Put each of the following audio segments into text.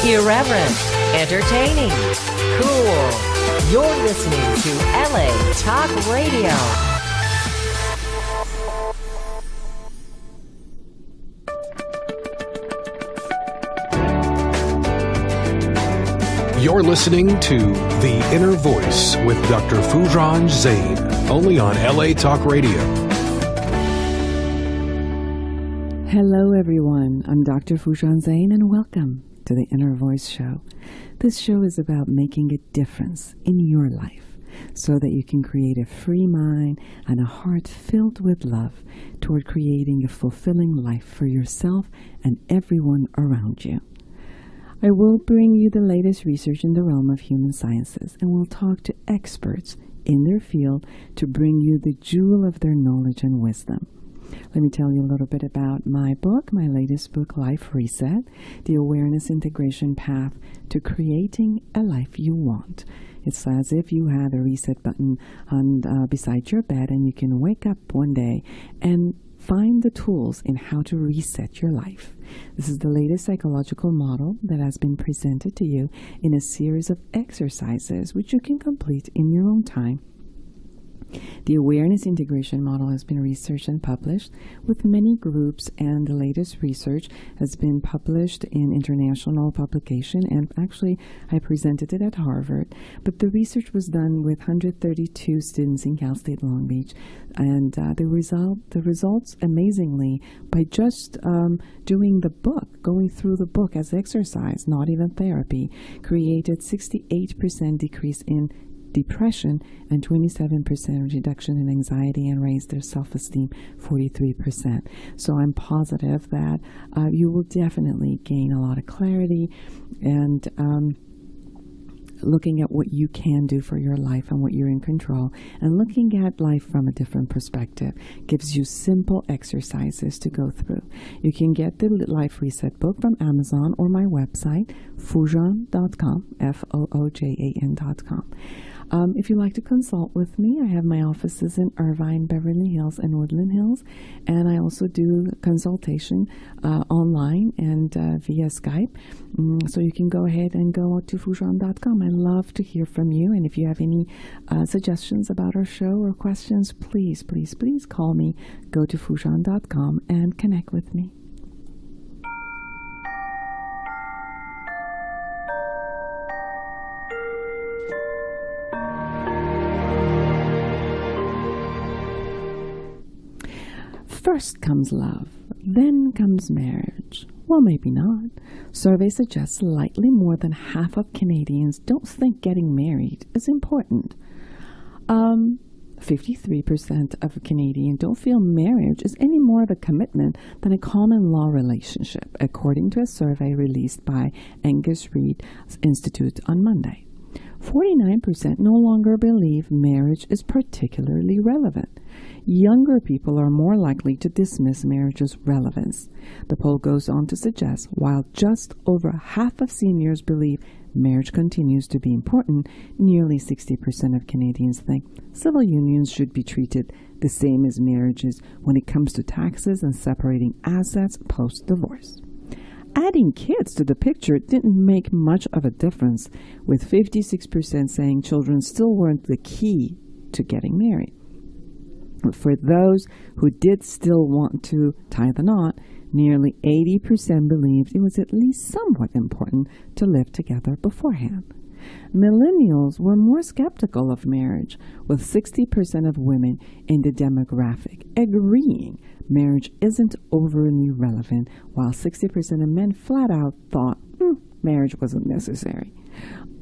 Irreverent, entertaining, cool. You're listening to LA Talk Radio. You're listening to The Innervoice with Dr. Foojan Zeine, only on LA Talk Radio. Hello everyone, I'm Dr. Foojan Zeine and welcome to The Innervoice Show. This show is about making a difference in your life so that you can create a free mind and a heart filled with love toward creating a fulfilling life for yourself and everyone around you. I will bring you the latest research in the realm of human sciences, and we'll talk to experts in their field to bring you the jewel of their knowledge and wisdom. Let me tell you a little bit about my book, my latest book, Life Reset, the Awareness Integration Path to Creating a Life You Want. It's as if you had a reset button on beside your bed, and you can wake up one day and find the tools in how to reset your life. This is the latest psychological model that has been presented to you in a series of exercises which you can complete in your own time. The awareness integration model has been researched and published with many groups, and the latest research has been published in international publication, and actually I presented it at Harvard. But the research was done with 132 students in Cal State Long Beach, and the results, amazingly, by just doing the book, going through the book as exercise, not even therapy, created 68% decrease in depression and 27% reduction in anxiety, and raised their self-esteem 43%. So I'm positive that you will definitely gain a lot of clarity and looking at what you can do for your life and what you're in control, and looking at life from a different perspective gives you simple exercises to go through. You can get the Life Reset book from Amazon or my website, Foojan.com, Foojan.com. If you'd like to consult with me, I have my offices in Irvine, Beverly Hills, and Woodland Hills, and I also do consultation online and via Skype. So you can go ahead and go to Foojan.com. I love to hear from you, and if you have any suggestions about our show or questions, please call me. Go to Foojan.com and connect with me. First comes love, then comes marriage. Well, maybe not. Surveys suggest slightly more than half of Canadians don't think getting married is important. 53% of Canadians don't feel marriage is any more of a commitment than a common law relationship, according to a survey released by Angus Reid Institute on Monday. 49% no longer believe marriage is particularly relevant. Younger people are more likely to dismiss marriage's relevance. The poll goes on to suggest while just over half of seniors believe marriage continues to be important, nearly 60% of Canadians think civil unions should be treated the same as marriages when it comes to taxes and separating assets post-divorce. Adding kids to the picture didn't make much of a difference, with 56% saying children still weren't the key to getting married. For those who did still want to tie the knot, nearly 80% believed it was at least somewhat important to live together beforehand. Millennials were more skeptical of marriage, with 60% of women in the demographic agreeing marriage isn't overly relevant, while 60% of men flat out thought marriage wasn't necessary.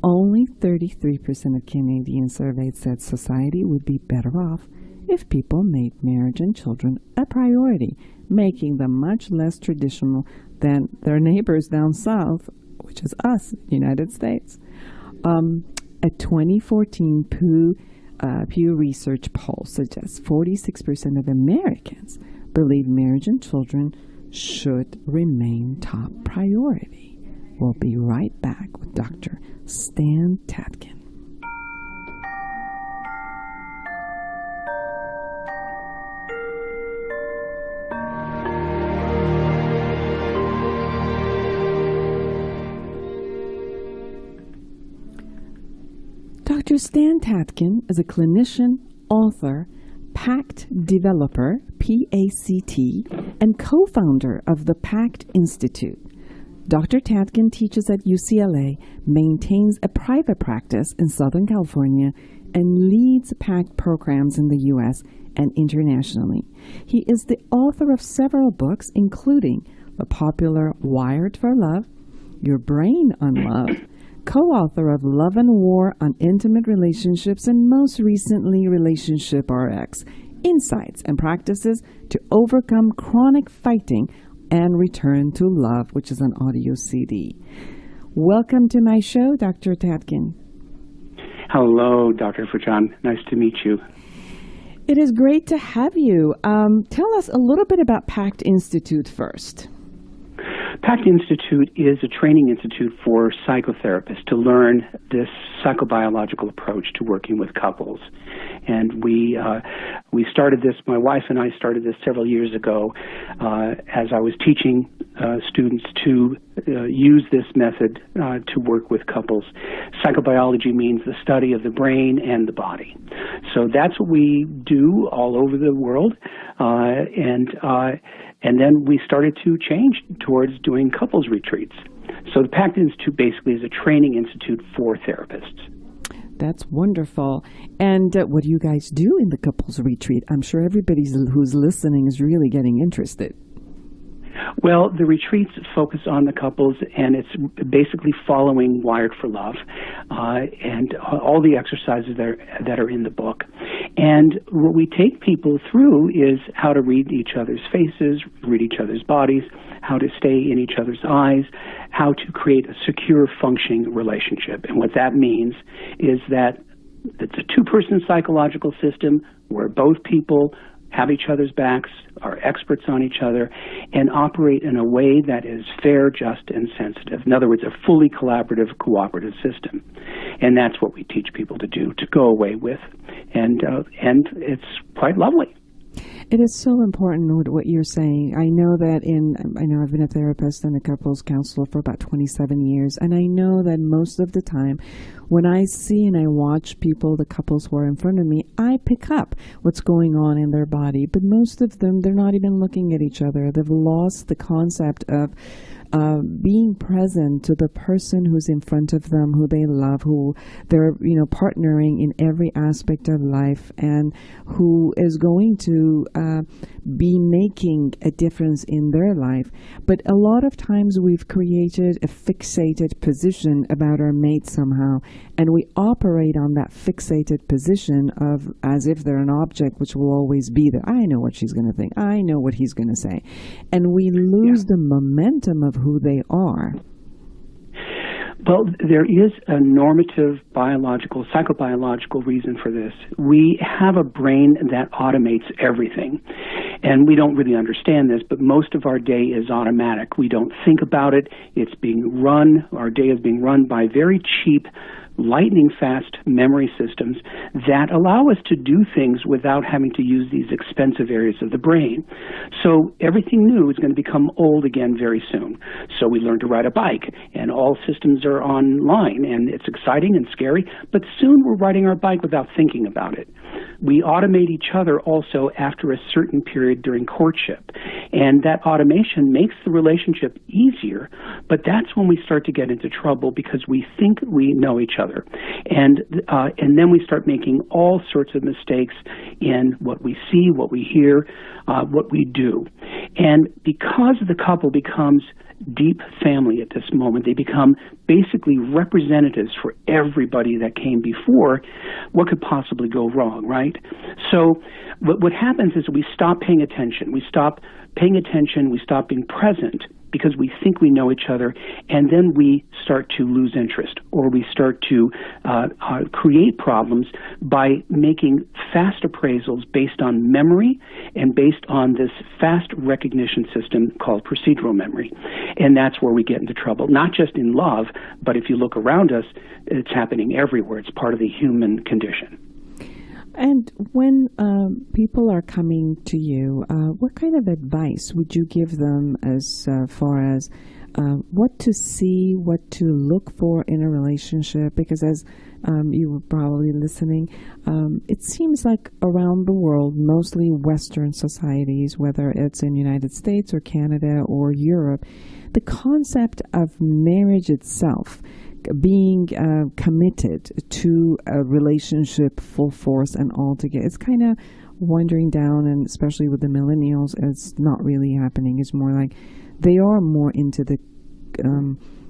Only 33% of Canadians surveyed said society would be better off if people made marriage and children a priority, making them much less traditional than their neighbors down south, which is us, United States. A 2014 Pew Research poll suggests 46% of Americans believe marriage and children should remain top priority. We'll be right back with Dr. Stan Tatkin. Dr. Stan Tatkin is a clinician, author, PACT developer, PACT, and co-founder of the PACT Institute. Dr. Tatkin teaches at UCLA, maintains a private practice in Southern California, and leads PACT programs in the U.S. and internationally. He is the author of several books, including the popular Wired for Love, Your Brain on Love, co-author of Love and War on Intimate Relationships, and most recently, Relationship RX, Insights and Practices to Overcome Chronic Fighting and Return to Love, which is an audio CD. Welcome to my show, Dr. Tatkin. Hello, Dr. Foojan. Nice to meet you. It is great to have you. Tell us a little bit about PACT Institute first. PACT Institute is a training institute for psychotherapists to learn this psychobiological approach to working with couples. And we started this, my wife and I started this several years ago as I was teaching students to use this method to work with couples. Psychobiology means the study of the brain and the body. So that's what we do all over the world. And then we started to change towards doing couples retreats. So the PACT Institute basically is a training institute for therapists. That's wonderful. And what do you guys do in the couples retreat? I'm sure everybody who's listening is really getting interested. Well, the retreats focus on the couples, and it's basically following Wired for Love and all the exercises that are in the book. And what we take people through is how to read each other's faces, read each other's bodies, how to stay in each other's eyes, how to create a secure, functioning relationship. And what that means is that it's a two-person psychological system where both people have each other's backs, are experts on each other, and operate in a way that is fair, just, and sensitive. In other words, a fully collaborative, cooperative system. And that's what we teach people to do, to go away with. And it's quite lovely. It is so important what you're saying. I know I've been a therapist and a couples counselor for about 27 years, and I know that most of the time when I see and I watch people, the couples who are in front of me, I pick up what's going on in their body. But most of them, they're not even looking at each other. They've lost the concept of being present to the person who's in front of them, who they love, who they're partnering in every aspect of life, and who is going to be making a difference in their life. But a lot of times we've created a fixated position about our mate somehow, and we operate on that fixated position of as if they're an object which will always be there. I know what she's going to think. I know what he's going to say. And we lose the momentum of who they are. Well, there is a normative psychobiological reason for this. We have a brain that automates everything. And we don't really understand this, but most of our day is automatic. We don't think about it. Our day is being run by very cheap, lightning-fast memory systems that allow us to do things without having to use these expensive areas of the brain. So everything new is going to become old again very soon. So we learn to ride a bike, and all systems are online, and it's exciting and scary, but soon we're riding our bike without thinking about it. We automate each other also after a certain period during courtship, and that automation makes the relationship easier, but that's when we start to get into trouble because we think we know each other. And then we start making all sorts of mistakes in what we see, what we hear, what we do. And because the couple becomes deep family at this moment, they become basically representatives for everybody that came before, what could possibly go wrong, right? So what happens is we stop paying attention. We stop being present because we think we know each other, and then we start to lose interest, or we start to create problems by making fast appraisals based on memory and based on this fast recognition system called procedural memory. And that's where we get into trouble, not just in love, but if you look around us, it's happening everywhere. It's part of the human condition. And when people are coming to you, what kind of advice would you give them as far as what to see, what to look for in a relationship? Because as you were probably listening, it seems like around the world, mostly Western societies, whether it's in the United States or Canada or Europe, the concept of marriage itself, being committed to a relationship full force and all together, it's kind of wandering down, and especially with the millennials, it's not really happening. It's more like they are more into the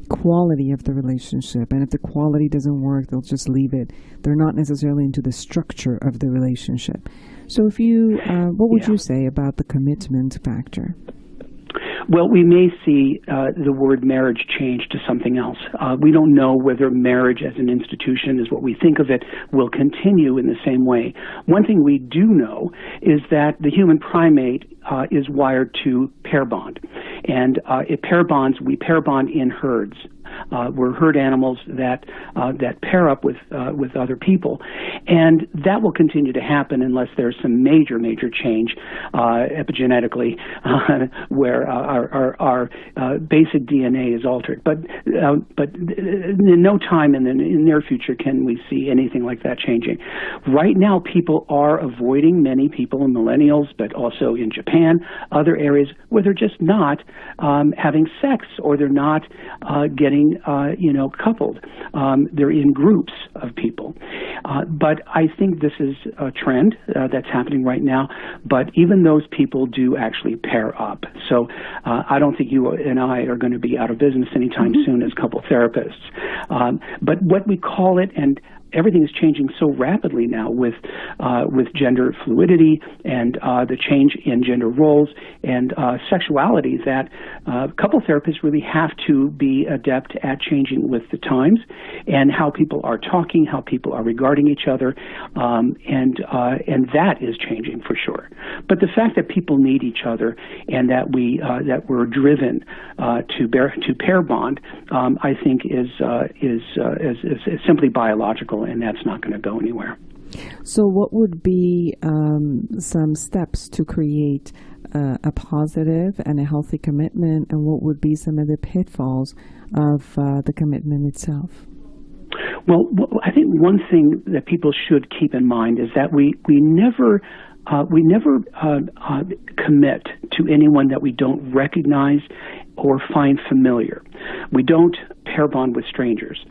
quality of the relationship, and if the quality doesn't work, they'll just leave it. They're not necessarily into the structure of the relationship. So if you, what would you say about the commitment factor? Well, we may see the word marriage change to something else. We don't know whether marriage as an institution, is what we think of it, will continue in the same way. One thing we do know is that the human primate is wired to pair bond. And we pair bond in herds. We're herd animals that pair up with other people, and that will continue to happen unless there's some major change epigenetically, where our basic DNA is altered. But in no time in the near future can we see anything like that changing. Right now, people are avoiding, many people, millennials, but also in Japan, other areas where they're just not having sex, or they're not getting coupled. They're in groups of people. But I think this is a trend that's happening right now. But even those people do actually pair up. So I don't think you and I are going to be out of business anytime soon as couple therapists. But what we call it, and everything is changing so rapidly now with gender fluidity and the change in gender roles and sexuality, that couple therapists really have to be adept at changing with the times and how people are talking, how people are regarding each other, and that is changing for sure. But the fact that people need each other and that we're driven to pair bond, I think is simply biological, and that's not going to go anywhere. So what would be some steps to create a positive and a healthy commitment, and what would be some of the pitfalls of the commitment itself? Well, I think one thing that people should keep in mind is that we never commit to anyone that we don't recognize or find familiar. We don't pair bond with strangers.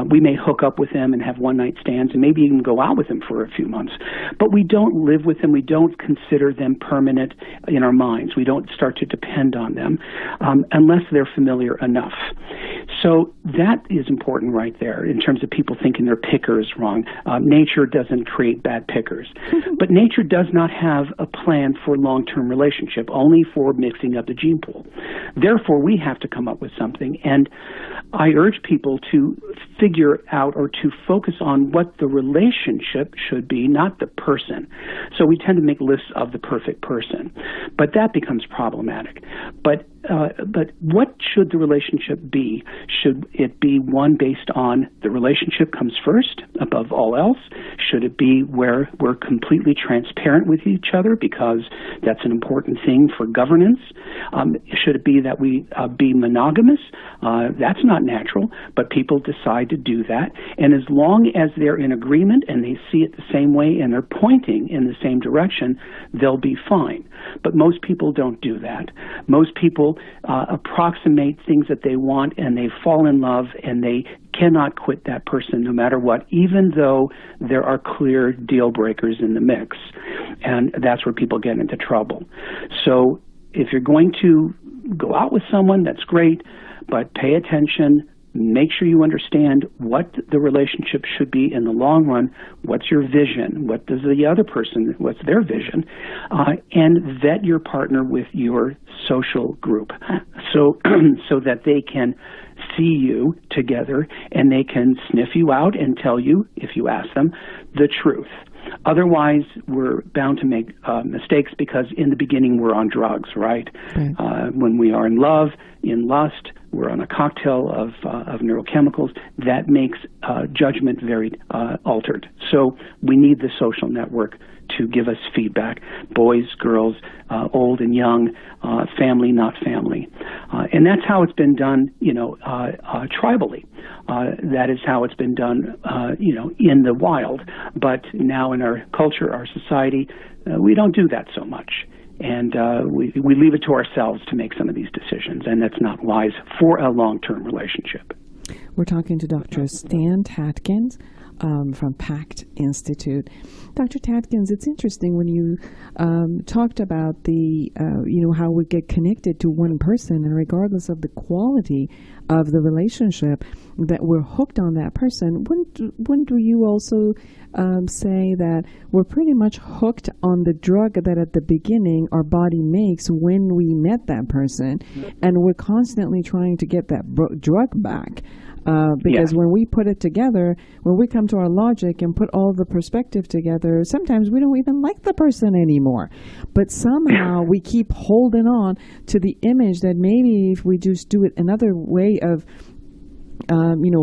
We may hook up with them and have one-night stands and maybe even go out with them for a few months, but we don't live with them. We don't consider them permanent in our minds. We don't start to depend on them unless they're familiar enough. So that is important right there in terms of people thinking their picker is wrong. Nature doesn't create bad pickers, but nature does not have a plan for long-term relationship, only for mixing up the gene pool. Therefore, we have to come up with something, and I urge people to figure out or to focus on what the relationship should be, not the person. So we tend to make lists of the perfect person, but that becomes problematic. But what should the relationship be? Should it be one based on the relationship comes first above all else? Should it be where we're completely transparent with each other because that's an important thing for governance? Should it be that we be monogamous? That's not natural, but people decide to do that. And as long as they're in agreement and they see it the same way and they're pointing in the same direction, they'll be fine. But most people don't do that. Most people approximate things that they want, and they fall in love, and they cannot quit that person no matter what, even though there are clear deal breakers in the mix. And that's where people get into trouble. So if you're going to go out with someone, that's great, but pay attention. Make sure you understand what the relationship should be in the long run. What's your vision? What does the other person, what's their vision? And vet your partner with your social group so that they can see you together and they can sniff you out and tell you, if you ask them, the truth. Otherwise, we're bound to make mistakes because in the beginning we're on drugs, right? When we are in love, in lust, we're on a cocktail of neurochemicals that makes judgment very altered. So we need the social network to give us feedback, boys, girls, old and young, family, not family. And that's how it's been done, tribally. That is how it's been done, in the wild. But now in our culture, our society, we don't do that so much. And we leave it to ourselves to make some of these decisions, and that's not wise for a long-term relationship. We're talking to Dr. Stan Tatkin from PACT Institute. Dr. Tatkin, it's interesting when you talked about the, how we get connected to one person, and regardless of the quality of the relationship, that we're hooked on that person. Wouldn't you also say that we're pretty much hooked on the drug that at the beginning our body makes when we met that person, and we're constantly trying to get that drug back? Because when we put it together, when we come to our logic and put all the perspective together, sometimes we don't even like the person anymore. But somehow we keep holding on to the image that maybe if we just do it another way of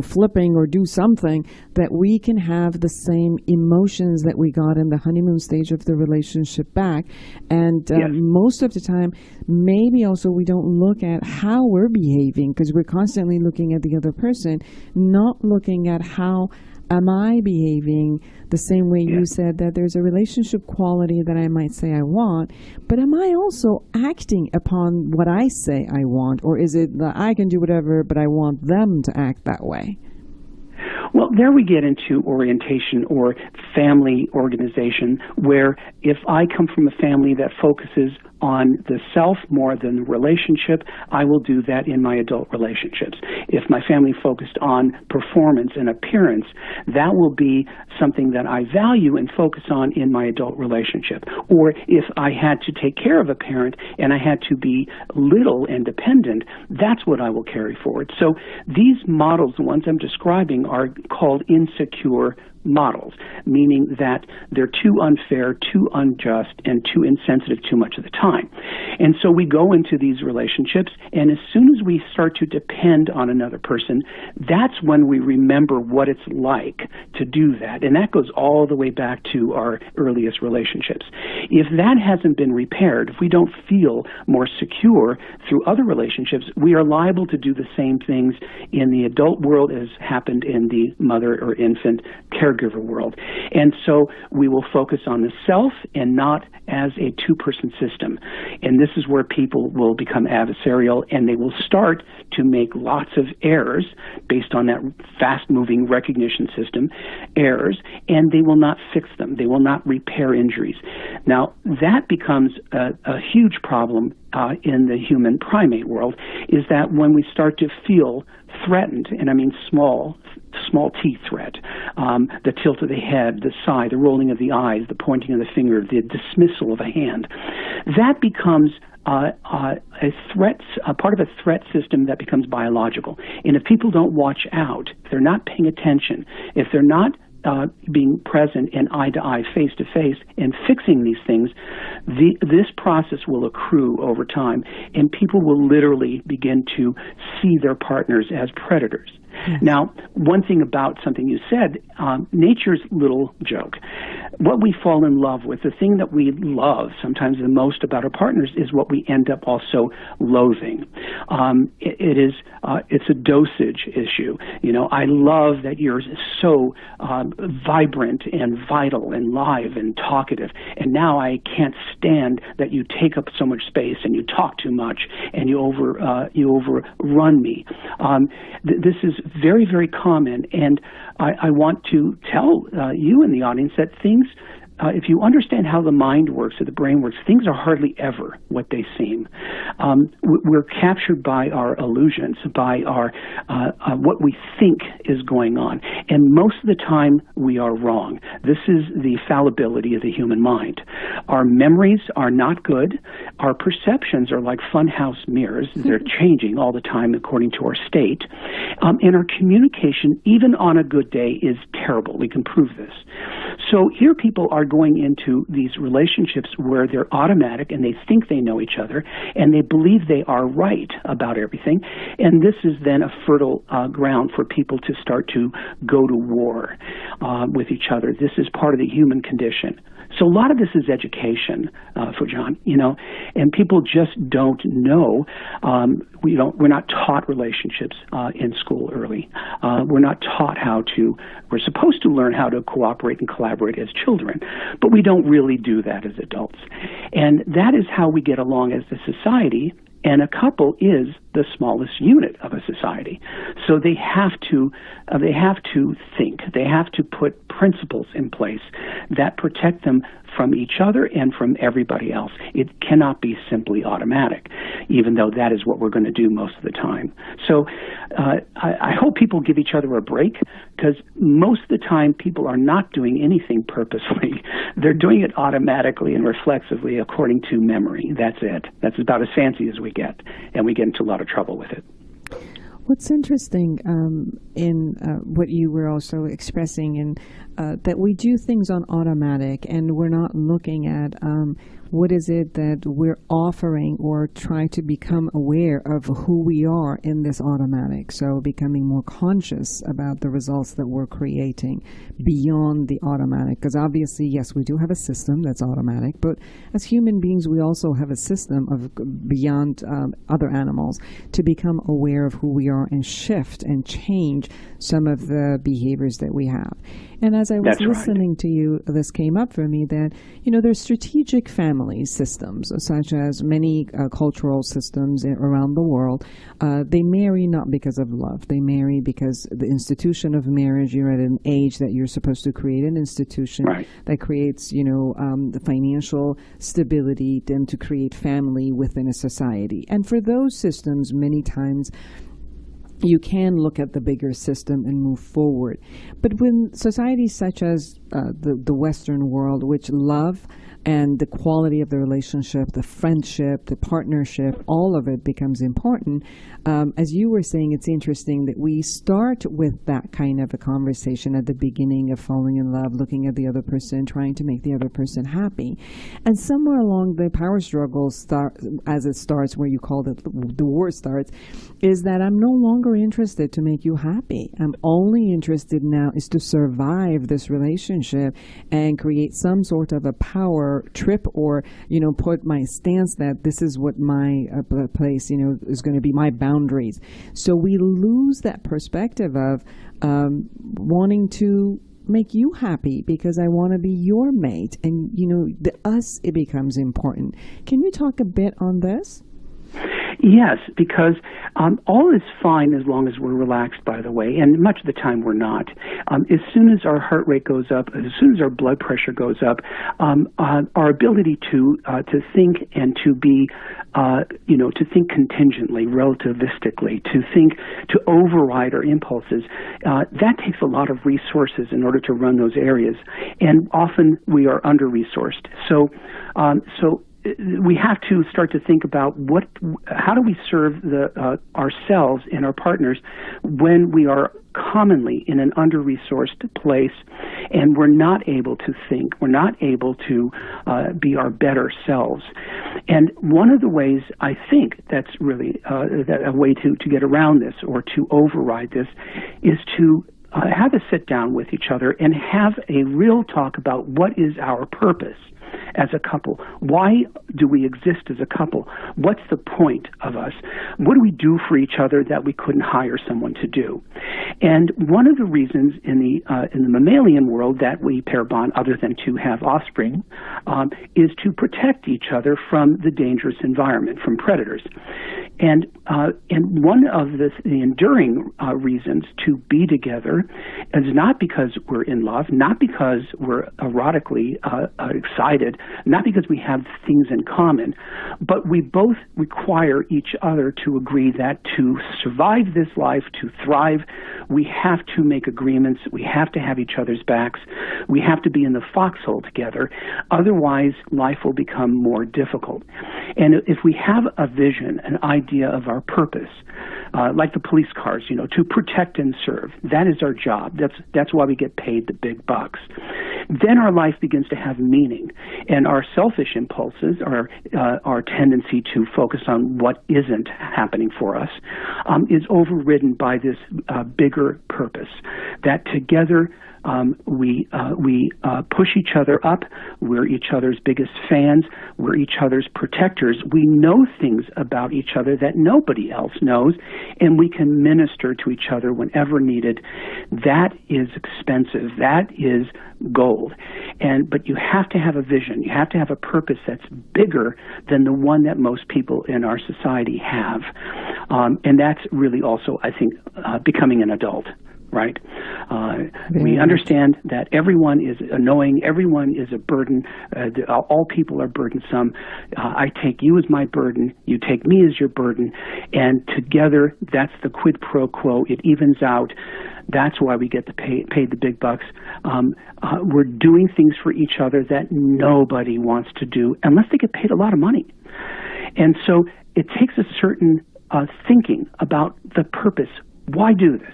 flipping or do something, that we can have the same emotions that we got in the honeymoon stage of the relationship back. And most of the time, maybe also we don't look at how we're behaving because we're constantly looking at the other person, not looking at how am I behaving the same way you said that there's a relationship quality that I might say I want, but am I also acting upon what I say I want, or is it that I can do whatever, but I want them to act that way? Well, there we get into orientation or family organization, where if I come from a family that focuses on the self more than the relationship, I will do that in my adult relationships. If my family focused on performance and appearance, that will be something that I value and focus on in my adult relationship. Or if I had to take care of a parent and I had to be little and dependent, that's what I will carry forward. So these models, the ones I'm describing, are called insecure models, meaning that they're too unfair, too unjust, and too insensitive too much of the time. And so we go into these relationships, and as soon as we start to depend on another person, that's when we remember what it's like to do that. And that goes all the way back to our earliest relationships. If that hasn't been repaired, if we don't feel more secure through other relationships, we are liable to do the same things in the adult world as happened in the mother or infant caregiver world. And so we will focus on the self and not as a two-person system. And this is where people will become adversarial, and they will start to make lots of errors based on that fast-moving recognition system, errors, and they will not fix them. They will not repair injuries. Now, that becomes a huge problem in the human primate world, is that when we start to feel threatened, and I mean small T threat, the tilt of the head, the sigh, the rolling of the eyes, the pointing of the finger, the dismissal of a hand, that becomes a part of a threat system that becomes biological. And if people don't watch out, if they're not paying attention, if they're not being present and eye-to-eye, face-to-face, and fixing these things, this process will accrue over time, and people will literally begin to see their partners as predators. Yes. Now, one thing about something you said, nature's little joke. What we fall in love with, the thing that we love sometimes the most about our partners, is what we end up also loathing. It's a dosage issue. I love that you're so vibrant and vital and live and talkative, and now I can't stand that you take up so much space and you talk too much and you overrun me. This is very, very common, and I want to tell you in the audience that things, if you understand how the mind works or the brain works, things are hardly ever what they seem. We're captured by our illusions, by our what we think is going on, and most of the time we are wrong. This is the fallibility of the human mind. Our memories are not good. our perceptions are like funhouse mirrors. They're changing all the time according to our state. And our communication, even on a good day, is terrible. We can prove this. So here people are going into these relationships where they're automatic and they think they know each other and they believe they are right about everything. And this is then a fertile ground for people to start to go to war with each other. This is part of the human condition. So a lot of this is education, Foojan, and people just don't know. We're not taught relationships in school early. We're not taught we're supposed to learn how to cooperate and collaborate as children, but we don't really do that as adults. And that is how we get along as a society. And a couple is the smallest unit of a society. So they have to think. They have to put principles in place that protect them from each other and from everybody else. It cannot be simply automatic, even though that is what we're going to do most of the time. So I hope people give each other a break, because most of the time people are not doing anything purposely. They're doing it automatically and reflexively according to memory. That's it. That's about as fancy as we get, and we get into a lot of trouble with it. What's interesting in what you were also expressing, in that we do things on automatic and we're not looking at what is it that we're offering or try to become aware of who we are in this automatic. So becoming more conscious about the results that we're creating beyond the automatic. Because obviously, yes, we do have a system that's automatic, but as human beings, we also have a system of beyond other animals to become aware of who we are and shift and change some of the behaviors that we have. And as I was listening to you, this came up for me that, there's strategic family systems, such as many cultural systems around the world. They marry not because of love. They marry because the institution of marriage, you're at an age that you're supposed to create an institution that creates, the financial stability, then to create family within a society. And for those systems, many times, you can look at the bigger system and move forward. But when societies such as the Western world, which love and the quality of the relationship, the friendship, the partnership, all of it becomes important. As you were saying, it's interesting that we start with that kind of a conversation at the beginning of falling in love, looking at the other person, trying to make the other person happy. And somewhere along the power struggle as it starts, where you called it the war starts, is that I'm no longer interested to make you happy. I'm only interested now is to survive this relationship and create some sort of a power trip, or put my stance that this is what my place is going to be, my boundaries. So we lose that perspective of wanting to make you happy because I want to be your mate, and it becomes important. Can you talk a bit on this? Yes, because all is fine as long as we're relaxed, by the way, and much of the time we're not. As soon as our heart rate goes up, as soon as our blood pressure goes up, our ability to think and to be, to think contingently, relativistically, to override our impulses, that takes a lot of resources in order to run those areas, and often we are under-resourced. So we have to start to think about how do we serve ourselves and our partners when we are commonly in an under-resourced place and we're not able to think, we're not able to be our better selves. And one of the ways I think that's really a way to get around this or to override this is to have a sit down with each other and have a real talk about what is our purpose as a couple. Why do we exist as a couple? What's the point of us? What do we do for each other that we couldn't hire someone to do? And one of the reasons in the mammalian world that we pair bond, other than to have offspring, is to protect each other from the dangerous environment, from predators. And one of the enduring reasons to be together is not because we're in love, not because we're erotically excited, not because we have things in common, but we both require each other to agree that to survive this life, to thrive, we have to make agreements, we have to have each other's backs, we have to be in the foxhole together, otherwise life will become more difficult. And if we have a vision, an idea of our purpose, like the police cars, to protect and serve, that is our job. That's why we get paid the big bucks. Then our life begins to have meaning, and our selfish impulses, our tendency to focus on what isn't happening for us, is overridden by this bigger purpose. That together we push each other up. We're each other's biggest fans. We're each other's protectors. We know things about each other that nobody else knows, and we can minister to each other whenever needed. That is expensive. That is gold. But you have to have a vision. You have to have a purpose that's bigger than the one that most people in our society have. And that's really also, I think, becoming an adult. Right? We understand that everyone is annoying, everyone is a burden, all people are burdensome. I take you as my burden, you take me as your burden, and together that's the quid pro quo. It evens out. That's why we get paid the big bucks. We're doing things for each other that nobody wants to do unless they get paid a lot of money. And so it takes a certain thinking about the purpose. Why do this?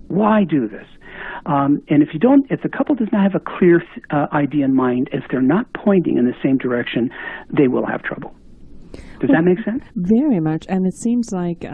Why do this? And if the couple does not have a clear idea in mind, if they're not pointing in the same direction, they will have trouble. Does that make sense? Very much. And it seems like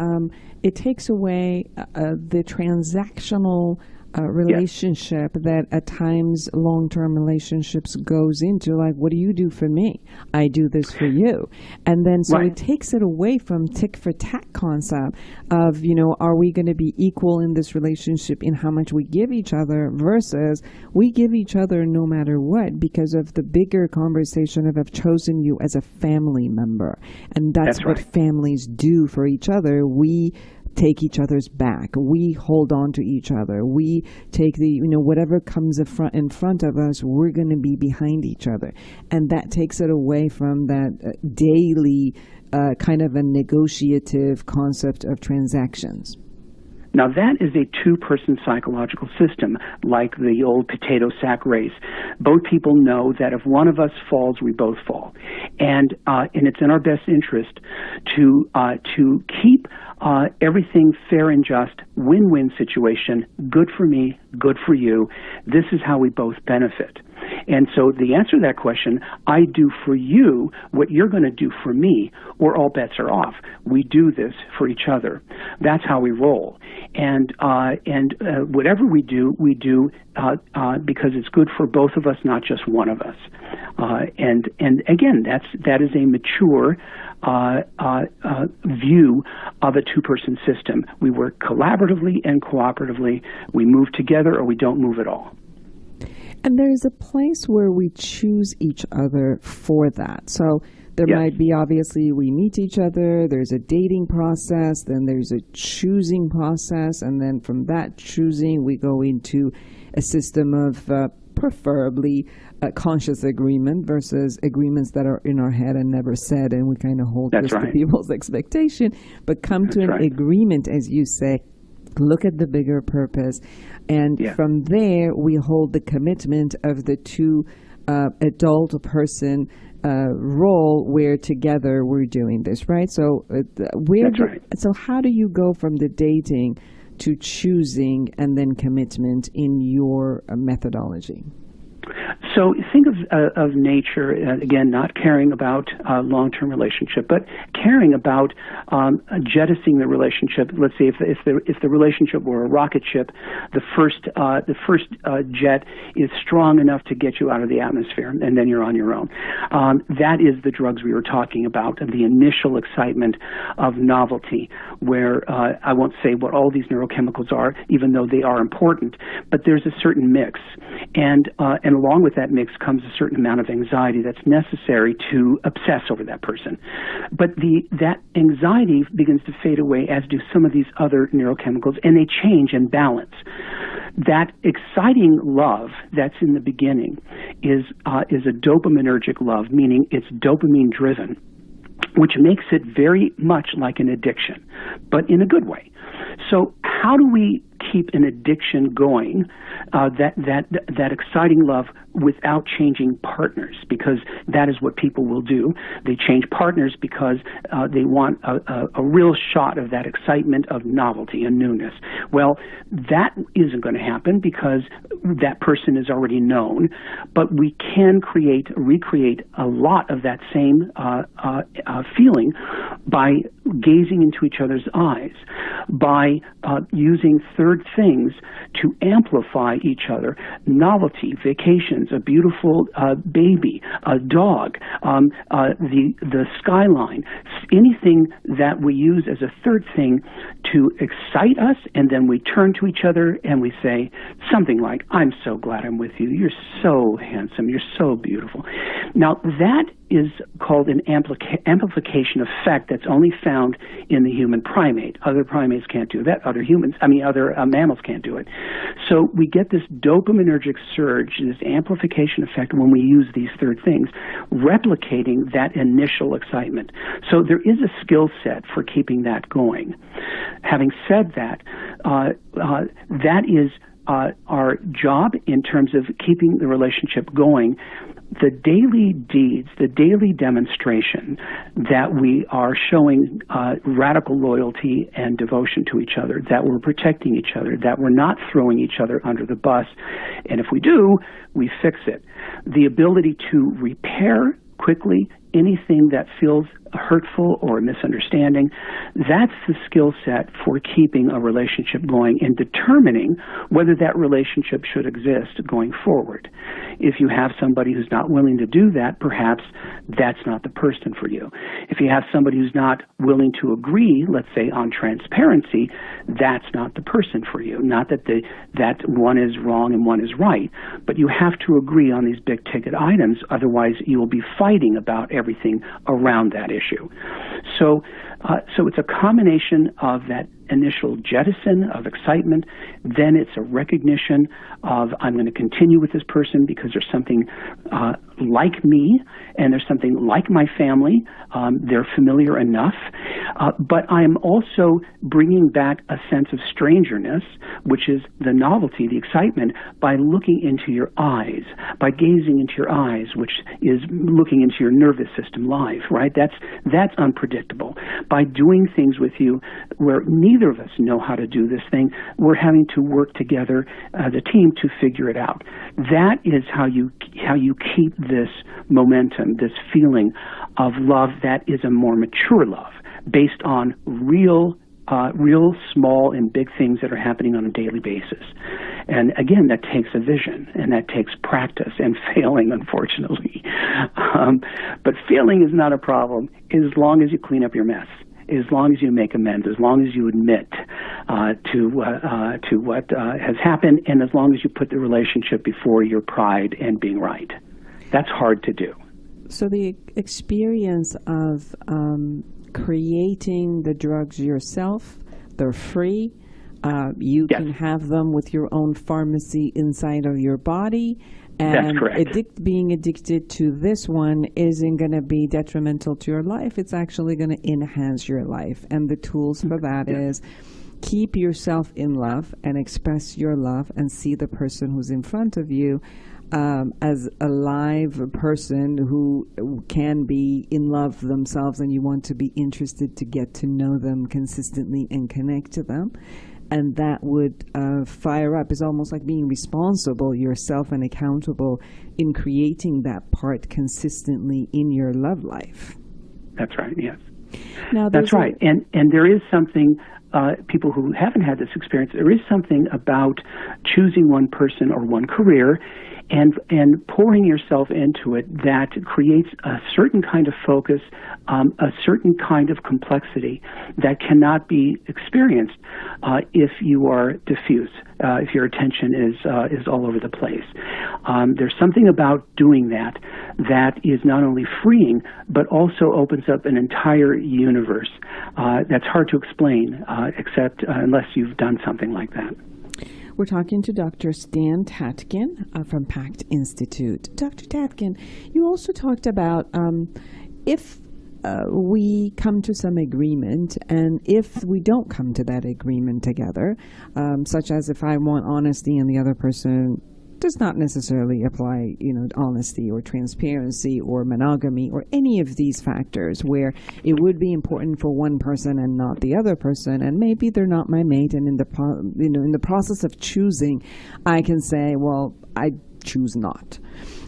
it takes away the transactional relationship that at times long-term relationships goes into, like, what do you do for me? I do this for you. And then so it takes it away from tick for tack concept of, are we going to be equal in this relationship in how much we give each other versus we give each other no matter what because of the bigger conversation of I've chosen you as a family member. And that's what families do for each other. We take each other's back. We hold on to each other. We take whatever comes in front of us, we're going to be behind each other. And that takes it away from that daily kind of a negotiative concept of transactions. Now, that is a two-person psychological system, like the old potato sack race. Both people know that if one of us falls, we both fall. And it's in our best interest to keep everything fair and just, win-win situation, good for me, good for you. This is how we both benefit. And so the answer to that question, I do for you what you're going to do for me, or all bets are off. We do this for each other. That's how we roll. And whatever we do because it's good for both of us, not just one of us. And again, that is a mature view of a two-person system. We work collaboratively and cooperatively. We move together or we don't move at all. And there's a place where we choose each other for that. So there might be, obviously, we meet each other, there's a dating process, then there's a choosing process, and then from that choosing, we go into a system of preferably conscious agreement versus agreements that are in our head and never said, and we kind of hold this to people's expectation, but come to an agreement, as you say. Look at the bigger purpose. And from there, we hold the commitment of the two adult person role where together we're doing this, right? So so how do you go from the dating to choosing and then commitment in your methodology? So think of nature, again, not caring about long-term relationship, but caring about jettisoning the relationship. Let's say if the relationship were a rocket ship, the first jet is strong enough to get you out of the atmosphere, and then you're on your own. That is the drugs we were talking about, the initial excitement of novelty, where I won't say what all these neurochemicals are, even though they are important, but there's a certain mix, and along with that mix comes a certain amount of anxiety that's necessary to obsess over that person. But that anxiety begins to fade away, as do some of these other neurochemicals, and they change and balance. That exciting love that's in the beginning is a dopaminergic love, meaning it's dopamine driven, which makes it very much like an addiction, but in a good way. So how do we keep an addiction going, that exciting love, without changing partners, because that is what people will do. They change partners because they want a real shot of that excitement of novelty and newness. Well, that isn't going to happen because that person is already known, but we can recreate a lot of that same feeling by gazing into each other's eyes, by using third things to amplify each other. Novelty, vacations, a beautiful baby, a dog, the skyline, anything that we use as a third thing to excite us, and then we turn to each other and we say something like, "I'm so glad I'm with you. You're so handsome. You're so beautiful." Now, that is called an amplification effect that's only found in the human primate. Other primates can't do that. Other mammals can't do it. So we get this dopaminergic surge, this amplification effect when we use these third things, replicating that initial excitement. So there is a skill set for keeping that going. Having said that, that is our job in terms of keeping the relationship going. The daily deeds, the daily demonstration that we are showing radical loyalty and devotion to each other, that we're protecting each other, that we're not throwing each other under the bus, and if we do, we fix it. The ability to repair quickly anything that feels hurtful or a misunderstanding, that's the skill set for keeping a relationship going and determining whether that relationship should exist going forward. If you have somebody who's not willing to do that, perhaps that's not the person for you. If you have somebody who's not willing to agree, let's say on transparency, that's not the person for you. Not that that one is wrong and one is right, but you have to agree on these big ticket items, otherwise you will be fighting about everything around that issue. So it's a combination of that initial jettison of excitement, then it's a recognition of, I'm going to continue with this person because there's something like me and there's something like my family. They're familiar enough, but I'm also bringing back a sense of strangeness, which is the novelty, the excitement, by looking into your eyes, by gazing into your eyes, which is looking into your nervous system live, right? That's unpredictable. By doing things with you where neither of us know how to do this thing, we're having to work together as a team to figure it out. That is how you keep this momentum, this feeling of love that is a more mature love, based on real small and big things that are happening on a daily basis. And again, that takes a vision, and that takes practice and failing, unfortunately. But failing is not a problem as long as you clean up your mess, as long as you make amends, as long as you admit to what has happened, and as long as you put the relationship before your pride and being right. That's hard to do. So the experience of creating the drugs yourself, they're free. You Yes. can have them with your own pharmacy inside of your body. And That's correct. being addicted to this one isn't going to be detrimental to your life. It's actually going to enhance your life. And the tools for that is keep yourself in love and express your love and see the person who's in front of you as a live person who can be in love themselves, and you want to be interested to get to know them consistently and connect to them. And that would fire up. It's almost like being responsible yourself and accountable in creating that part consistently in your love life. That's right, yes. Now, That's right. And there is something, people who haven't had this experience, there is something about choosing one person or one career and pouring yourself into it that creates a certain kind of focus, a certain kind of complexity that cannot be experienced if you are diffuse, if your attention is all over the place. There's something about doing that is not only freeing, but also opens up an entire universe that's hard to explain, except unless you've done something like that. We're talking to Dr. Stan Tatkin from PACT Institute. Dr. Tatkin, you also talked about if we come to some agreement, and if we don't come to that agreement together, such as if I want honesty and the other person does not necessarily apply, honesty or transparency or monogamy or any of these factors where it would be important for one person and not the other person, and maybe they're not my mate, and in the process of choosing, I can say, well, I choose not.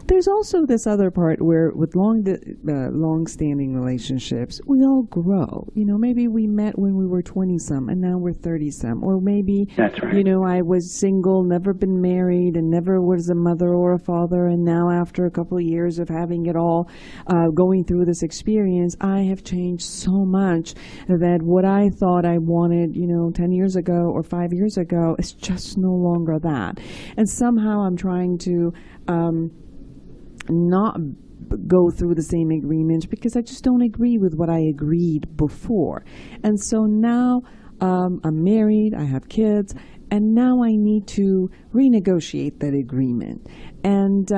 There's also this other part where with long-standing relationships, we all grow. Maybe we met when we were 20-some and now we're 30-some. Or maybe, that's right. I was single, never been married, and never was a mother or a father. And now after a couple of years of having it all, going through this experience, I have changed so much that what I thought I wanted, 10 years ago or 5 years ago is just no longer that. And somehow I'm trying to not go through the same agreement because I just don't agree with what I agreed before. And so now I'm married, I have kids, and now I need to renegotiate that agreement. And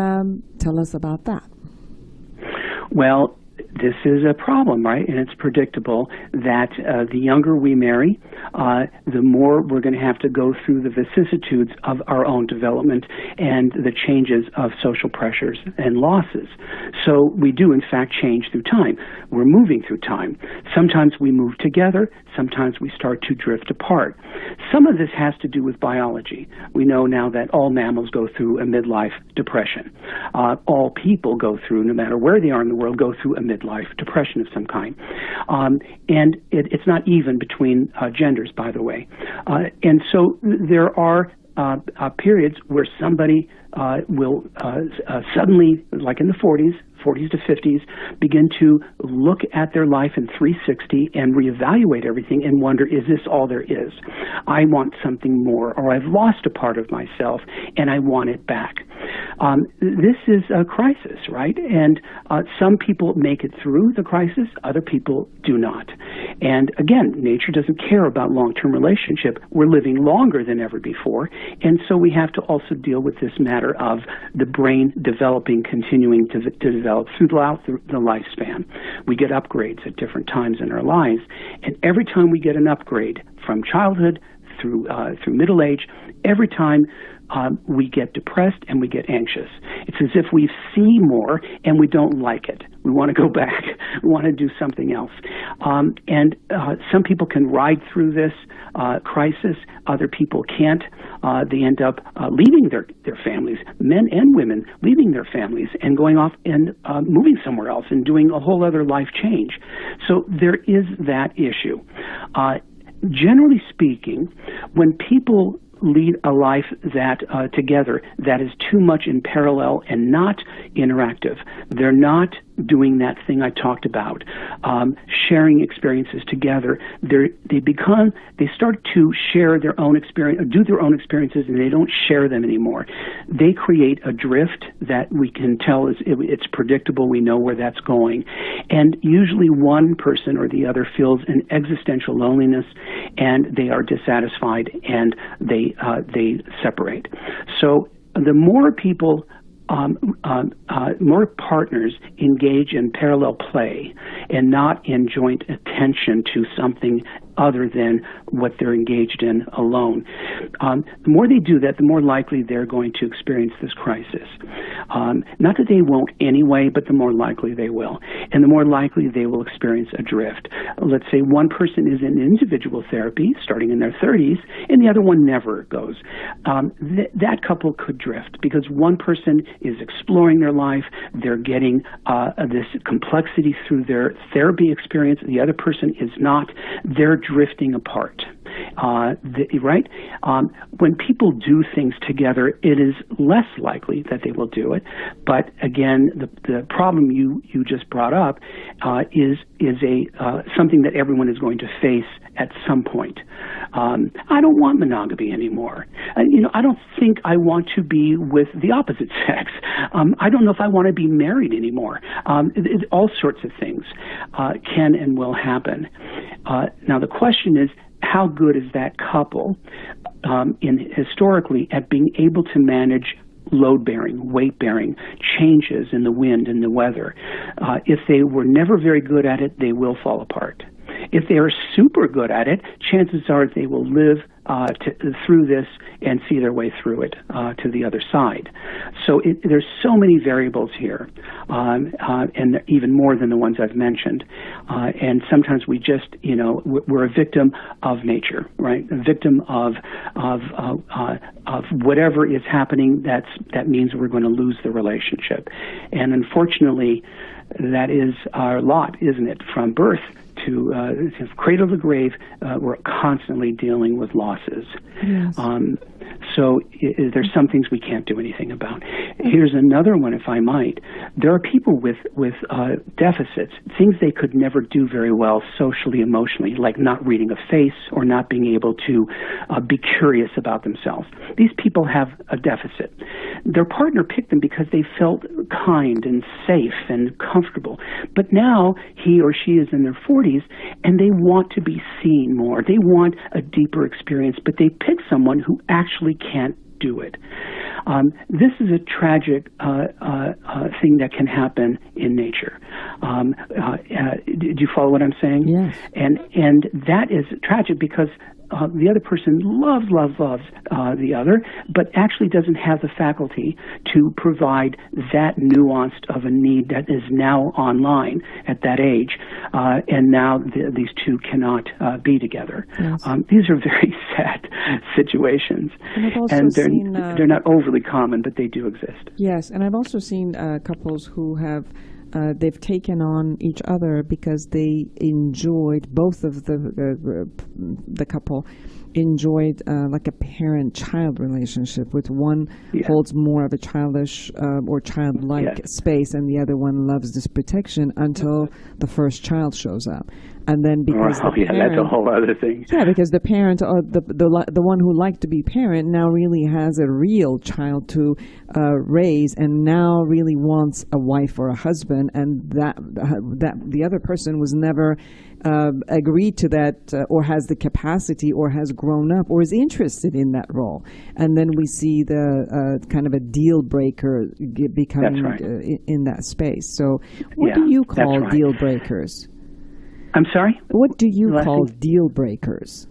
tell us about that. Well, this is a problem, right? And it's predictable that the younger we marry, the more we're going to have to go through the vicissitudes of our own development and the changes of social pressures and losses. So we do, in fact, change through time. We're moving through time. Sometimes we move together. Sometimes we start to drift apart. Some of this has to do with biology. We know now that all mammals go through a midlife depression. All people go through, no matter where they are in the world, go through a midlife depression of some kind. And it's not even between genders, by the way. And so there are periods where somebody will suddenly, like in the 40s to 50s, begin to look at their life in 360 and reevaluate everything and wonder, is this all there is? I want something more, or I've lost a part of myself and I want it back. This is a crisis, right? And some people make it through the crisis, other people do not. And again, nature doesn't care about long-term relationship. We're living longer than ever before, and so we have to also deal with this matter of the brain developing, continuing to develop throughout the lifespan. We get upgrades at different times in our lives, and every time we get an upgrade from childhood through middle age, every time we get depressed and we get anxious. It's as if we see more and we don't like it. We want to go back. We want to do something else. And some people can ride through this crisis. Other people can't. They end up leaving their families, men and women, leaving their families and going off and moving somewhere else and doing a whole other life change. So there is that issue. Generally speaking, when people lead a life that together that is too much in parallel and not interactive, they're not doing that thing I talked about, sharing experiences together. They start to share their own experience, do their own experiences, and they don't share them anymore. They create a drift that we can tell it's predictable. We know where that's going, and usually one person or the other feels an existential loneliness, and they are dissatisfied, and they separate. So the more people, more partners engage in parallel play and not in joint attention to something other than what they're engaged in alone. The more they do that, the more likely they're going to experience this crisis. Not that they won't anyway, but the more likely they will. And the more likely they will experience a drift. Let's say one person is in individual therapy, starting in their 30s, and the other one never goes. That couple could drift because one person is exploring their life, they're getting this complexity through their therapy experience, the other person is not. They're drifting apart, right? When people do things together, it is less likely that they will do it. But again, the problem you just brought up is something that everyone is going to face at some point. I don't want monogamy anymore. I don't think I want to be with the opposite sex. I don't know if I want to be married anymore. All sorts of things can and will happen. Now the question is, how good is that couple historically at being able to manage load-bearing, weight-bearing, changes in the wind and the weather. If they were never very good at it, they will fall apart. If they are super good at it, chances are they will live through this and see their way through it to the other side. So there's so many variables here, and even more than the ones I've mentioned. And sometimes we just, we're a victim of nature, right? A victim of whatever is happening. That means we're going to lose the relationship, and unfortunately, that is our lot, isn't it? From birth to cradle to grave, we're constantly dealing with losses. Yes. So there's some things we can't do anything about. Here's another one, if I might. There are people with deficits, things they could never do very well socially, emotionally, like not reading a face or not being able to be curious about themselves. These people have a deficit. Their partner picked them because they felt kind and safe and comfortable. But now he or she is in their 40s and they want to be seen more. They want a deeper experience, but they pick someone who actually can't do it. This is a tragic thing that can happen in nature. Do you follow what I'm saying? Yes. And that is tragic because the other person loves the other, but actually doesn't have the faculty to provide that nuanced of a need that is now online at that age, and now these two cannot be together. Yes. These are very sad situations, and they're not overly common, but they do exist. Yes, and I've also seen couples who have they've taken on each other because they enjoyed, both of the couple enjoyed like a parent-child relationship, with one holds more of a childish or childlike space, and the other one loves this protection until the first child shows up. And then because the parent, that's a whole other thing. Yeah, because the parent, or the one who liked to be parent, now really has a real child to raise, and now really wants a wife or a husband, and that the other person was never agreed to that, or has the capacity, or has grown up, or is interested in that role. And then we see the kind of a deal breaker becoming in that space. So, what do you call deal breakers? I'm sorry? What do you call deal breakers?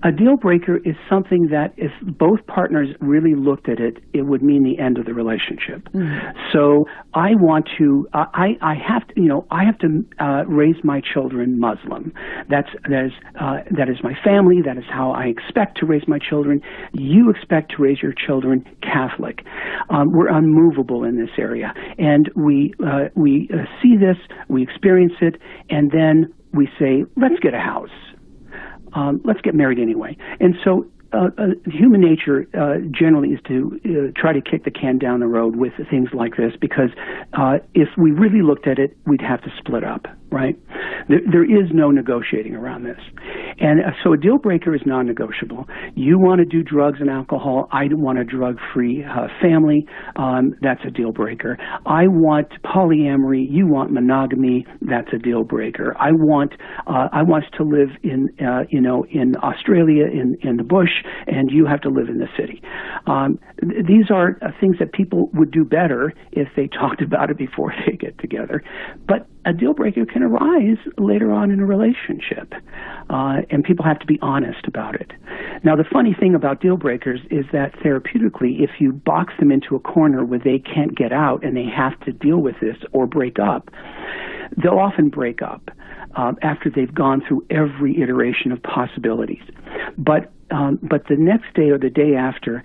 A deal breaker is something that if both partners really looked at it, it would mean the end of the relationship. Mm-hmm. So I have to raise my children Muslim. That is my family. That is how I expect to raise my children. You expect to raise your children Catholic. We're unmovable in this area, and we see this, we experience it, and then we say, let's get a house. Let's get married anyway. And so human nature generally is to try to kick the can down the road with things like this, because if we really looked at it, we'd have to split up, right? There is no negotiating around this. And so a deal breaker is non-negotiable. You want to do drugs and alcohol. I want a drug-free family. That's a deal breaker. I want polyamory. You want monogamy. That's a deal breaker. I want us to live in Australia in the bush, and you have to live in the city. These are things that people would do better if they talked about it before they get together. But a deal breaker can arise later on in a relationship, and people have to be honest about it. Now, the funny thing about deal breakers is that therapeutically, if you box them into a corner where they can't get out and they have to deal with this or break up, they'll often break up after they've gone through every iteration of possibilities. But the next day or the day after,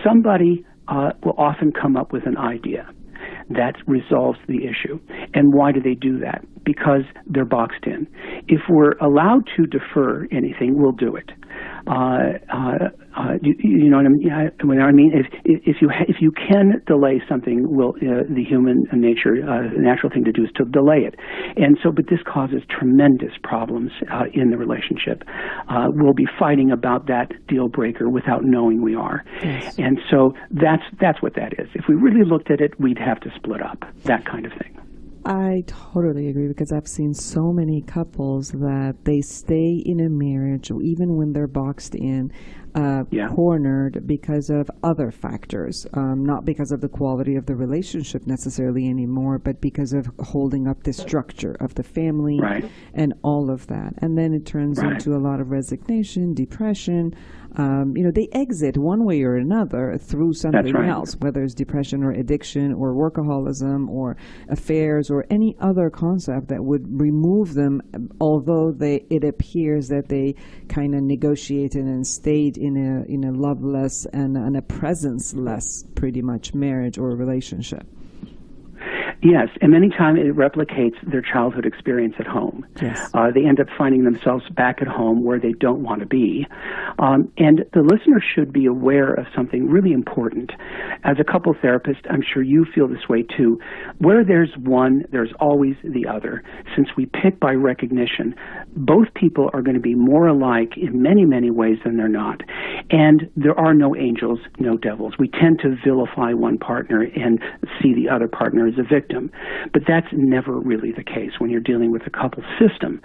somebody will often come up with an idea that resolves the issue. And why do they do that? Because they're boxed in. If we're allowed to defer anything, we'll do it. You know what I mean? If you can delay something, the human nature, the natural thing to do is to delay it. And so, but this causes tremendous problems in the relationship. We'll be fighting about that deal breaker without knowing we are. Yes. And so that's what that is. If we really looked at it, we'd have to split up, that kind of thing. I totally agree, because I've seen so many couples that they stay in a marriage even when they're boxed in, cornered because of other factors, not because of the quality of the relationship necessarily anymore, but because of holding up the structure of the family and all of that. And then it turns into a lot of resignation, depression. They exit one way or another through something else, whether it's depression or addiction or workaholism or affairs or any other concept that would remove them, although it appears that they kind of negotiated and stayed in a loveless and a presence-less, pretty much, marriage or relationship. Yes, and many times it replicates their childhood experience at home. Yes. They end up finding themselves back at home where they don't want to be. And the listener should be aware of something really important. As a couple therapist, I'm sure you feel this way too. Where there's one, there's always the other. Since we pick by recognition, both people are going to be more alike in many, many ways than they're not. And there are no angels, no devils. We tend to vilify one partner and see the other partner as a victim. But that's never really the case when you're dealing with a couple system.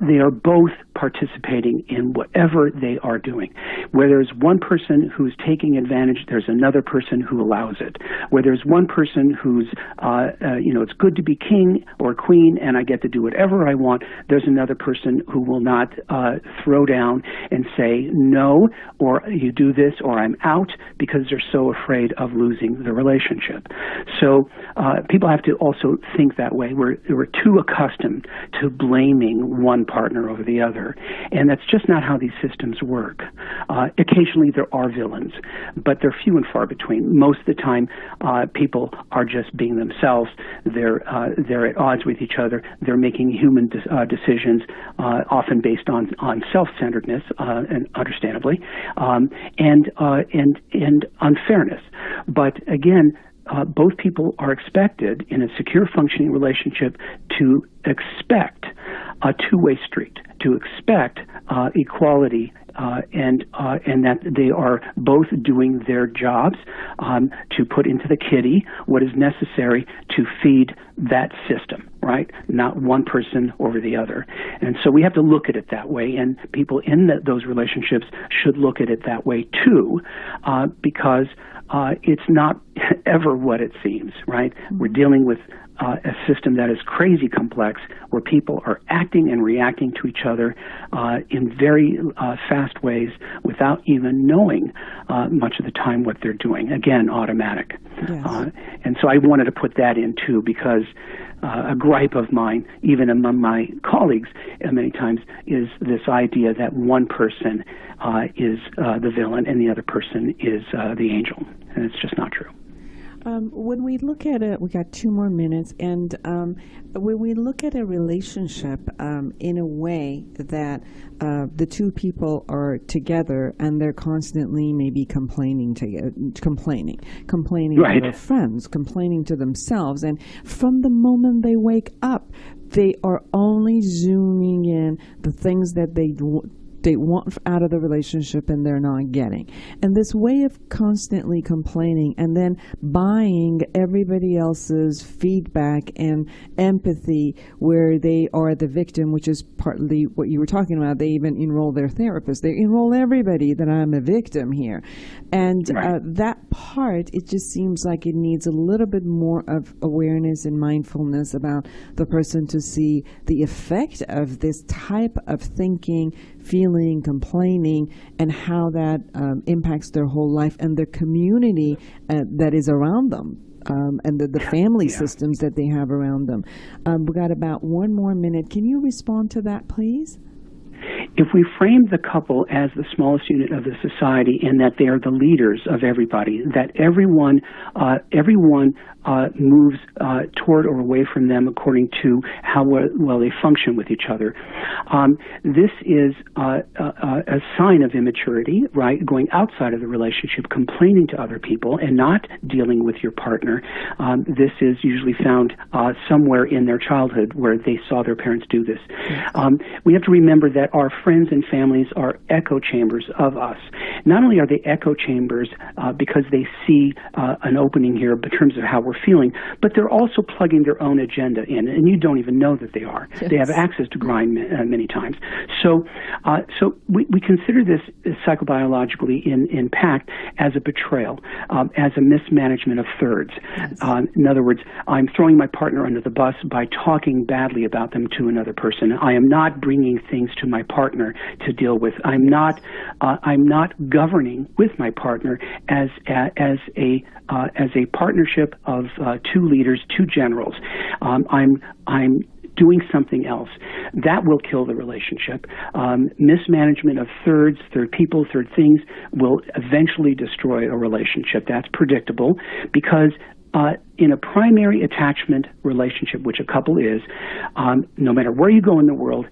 They are both participating in whatever they are doing. Where there's one person who's taking advantage, there's another person who allows it. Where there's one person who's, it's good to be king or queen and I get to do whatever I want, there's another person who will not throw down and say no, or you do this, or I'm out, because they're so afraid of losing the relationship. So people have to also think that way. We're too accustomed to blaming one partner over the other, and that's just not how these systems work. Occasionally there are villains, but they're few and far between. Most of the time, people are just being themselves. They're at odds with each other. They're making human decisions, often based on self-centeredness, and understandably, and unfairness. But again, both people are expected in a secure functioning relationship to expect a two-way street, to expect equality, and that they are both doing their jobs to put into the kitty what is necessary to feed that system, right? Not one person over the other. And so we have to look at it that way, and people in those relationships should look at it that way too, because it's not ever what it seems, right? We're dealing with a system that is crazy complex, where people are acting and reacting to each other in very fast ways without even knowing much of the time what they're doing. Again, automatic. Yes. And so I wanted to put that in too, because a gripe of mine, even among my colleagues, many times, is this idea that one person is the villain and the other person is the angel. And it's just not true. When we look at it, we got 2 more minutes, and when we look at a relationship in a way that the two people are together and they're constantly maybe complaining to their friends, complaining to themselves, and from the moment they wake up, they are only zooming in the things that they want out of the relationship and they're not getting. And this way of constantly complaining and then buying everybody else's feedback and empathy where they are the victim, which is partly what you were talking about. They even enroll their therapist. They enroll everybody that I'm a victim here. And that part, it just seems like it needs a little bit more of awareness and mindfulness about the person to see the effect of this type of thinking, feeling, complaining, and how that impacts their whole life and the community that is around them, and the family systems that they have around them. We got about 1 more minute. Can you respond to that, please? If we frame the couple as the smallest unit of the society, and that they are the leaders of everybody, that everyone moves toward or away from them according to how well they function with each other, this is a sign of immaturity, right? Going outside of the relationship, complaining to other people, and not dealing with your partner. This is usually found somewhere in their childhood where they saw their parents do this. We have to remember that our friends and families are echo chambers of us, not only are they echo chambers because they see an opening here in terms of how we're feeling, but they're also plugging their own agenda in, and you don't even know that they are. Yes. They have access to grind many times. So we consider this psychobiologically in PACT as a betrayal, as a mismanagement of thirds. Yes. In other words, I'm throwing my partner under the bus by talking badly about them to another person. I am not bringing things to my partner to deal with. I'm not governing with my partner as a partnership of two leaders, two generals. I'm doing something else. That will kill the relationship. Mismanagement of third people, third things will eventually destroy a relationship. That's predictable because in a primary attachment relationship, which a couple is, no matter where you go in the world,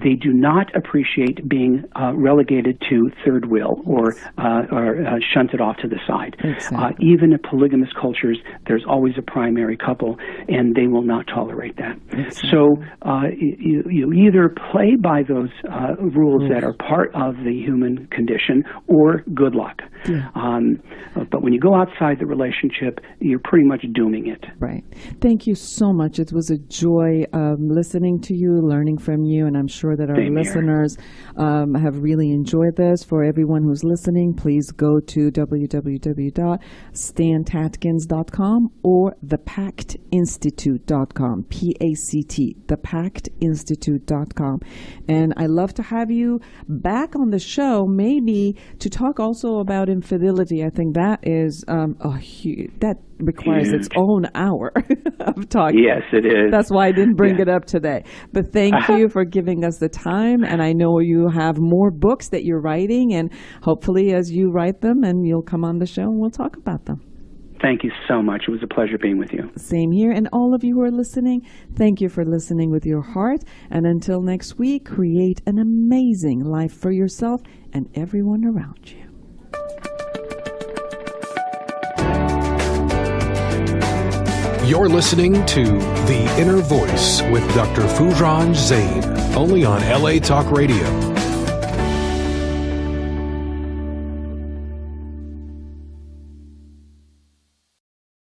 they do not appreciate being relegated to third wheel or shunted off to the side. Exactly. Even in polygamous cultures, there's always a primary couple, and they will not tolerate that. Exactly. So you either play by those rules that are part of the human condition, or good luck. Yeah. But when you go outside the relationship, you're pretty much dooming it. Right. Thank you so much. It was a joy listening to you, learning from you, and I'm sure that our listeners have really enjoyed this. For everyone who's listening, please go to www.stantatkins.com or thepactinstitute.com, P-A-C-T, thepactinstitute.com. And I love to have you back on the show, maybe to talk also about infidelity. I think that is that requires its own hour of talking. Yes, it is. That's why I didn't bring it up today. But thank you for giving us the time. And I know you have more books that you're writing, and hopefully as you write them, and you'll come on the show and we'll talk about them. Thank you so much. It was a pleasure being with you. Same here. And all of you who are listening, thank you for listening with your heart. And until next week, create an amazing life for yourself and everyone around you. You're listening to The Inner Voice with Dr. Foojan Zeine, only on LA Talk Radio.